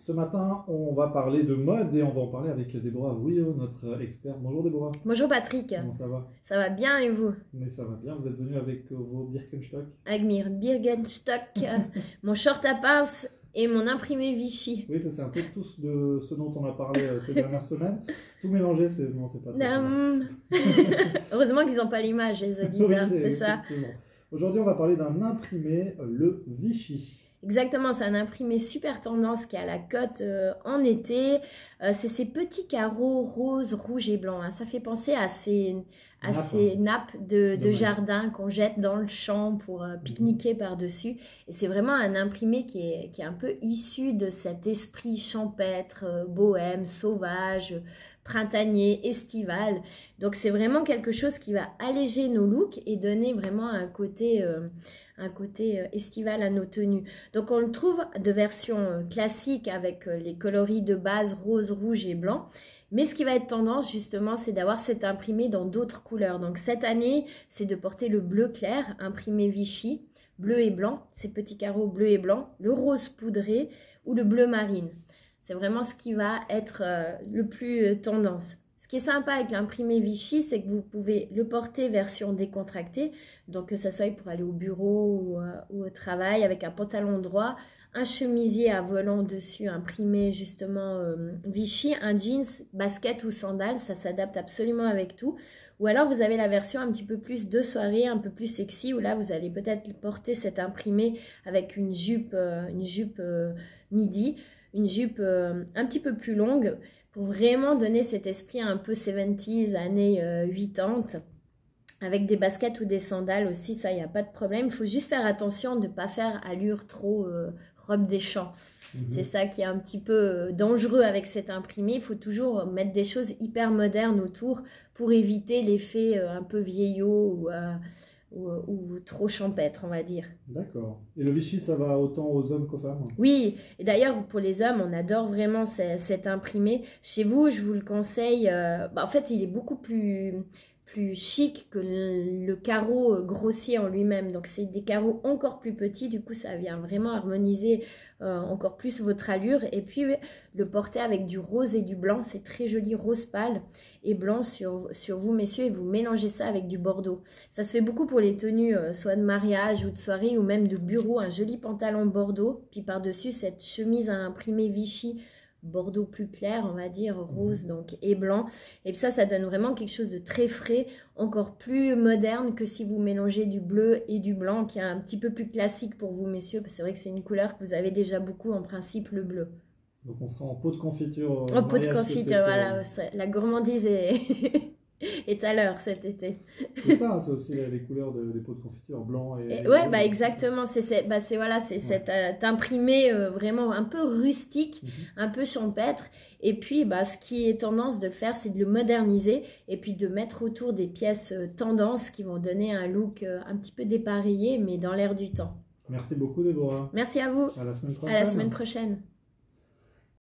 Ce matin, on va parler de mode et on va en parler avec Déborah Rouillot, notre experte. Bonjour Déborah. Bonjour Patrick. Comment ça va? Ça va bien et vous? Mais ça va bien, vous êtes venu avec vos Birkenstock? Avec mes Birkenstock, mon short à pince et mon imprimé Vichy. Oui, ça c'est un peu tout de ce dont on a parlé ces dernières semaines. Tout mélangé, c'est pas Heureusement qu'ils n'ont pas l'image, les auditeurs, oui, c'est ça. Aujourd'hui, on va parler d'un imprimé, le Vichy. Exactement, c'est un imprimé super tendance qui a la cote en été. C'est ces petits carreaux roses, rouges et blancs. Hein. Ça fait penser à ces nappes de jardin qu'on jette dans le champ pour pique-niquer par-dessus. Et c'est vraiment un imprimé qui est un peu issu de cet esprit champêtre, bohème, sauvage, printanier, estival. Donc c'est vraiment quelque chose qui va alléger nos looks et donner vraiment un côté estival à nos tenues. Donc on le trouve de version classique avec les coloris de base rose, rouge et blanc. Mais ce qui va être tendance justement, c'est d'avoir cet imprimé dans d'autres couleurs. Donc cette année, c'est de porter le bleu clair, imprimé Vichy, bleu et blanc, ces petits carreaux bleu et blanc, le rose poudré ou le bleu marine. C'est vraiment ce qui va être le plus tendance. Ce qui est sympa avec l'imprimé Vichy, c'est que vous pouvez le porter version décontractée, donc que ce soit pour aller au bureau ou au travail avec un pantalon droit, un chemisier à volant dessus imprimé justement Vichy, un jeans, basket ou sandales, ça s'adapte absolument avec tout. Ou alors vous avez la version un petit peu plus de soirée, un peu plus sexy, où là vous allez peut-être porter cet imprimé avec une jupe midi, une jupe un petit peu plus longue pour vraiment donner cet esprit un peu 70s, années 80, avec des baskets ou des sandales aussi, ça, il n'y a pas de problème. Il faut juste faire attention de ne pas faire allure trop robe des champs. C'est ça qui est un petit peu dangereux avec cet imprimé. Il faut toujours mettre des choses hyper modernes autour pour éviter l'effet un peu vieillot ou trop champêtre, on va dire. D'accord. Et le Vichy, ça va autant aux hommes qu'aux femmes? Oui, et d'ailleurs, pour les hommes, on adore vraiment cet imprimé. Chez vous, je vous le conseille. En fait, il est beaucoup plus chic que le carreau grossier en lui-même. Donc, c'est des carreaux encore plus petits. Du coup, ça vient vraiment harmoniser encore plus votre allure. Et puis, le porter avec du rose et du blanc. C'est très joli, rose pâle et blanc sur vous, messieurs. Et vous mélangez ça avec du bordeaux. Ça se fait beaucoup pour les tenues, soit de mariage ou de soirée ou même de bureau. Un joli pantalon bordeaux. Puis par-dessus, cette chemise à imprimer Vichy bordeaux plus clair, on va dire, rose donc et blanc. Et puis ça donne vraiment quelque chose de très frais, encore plus moderne que si vous mélangez du bleu et du blanc, qui est un petit peu plus classique pour vous, messieurs, parce que c'est vrai que c'est une couleur que vous avez déjà beaucoup en principe, le bleu. Donc on sera en pot de confiture. En pot de confiture, voilà, la gourmandise est à l'heure cet été. C'est ça, hein, c'est aussi les couleurs des pots de confiture, blanc et ouais, bah exactement, c'est cet imprimé vraiment un peu rustique, un peu champêtre. Et puis, ce qui est tendance de le faire, c'est de le moderniser et puis de mettre autour des pièces tendances qui vont donner un look un petit peu dépareillé, mais dans l'air du temps. Merci beaucoup, Déborah. Merci à vous. À la semaine prochaine. À la semaine prochaine.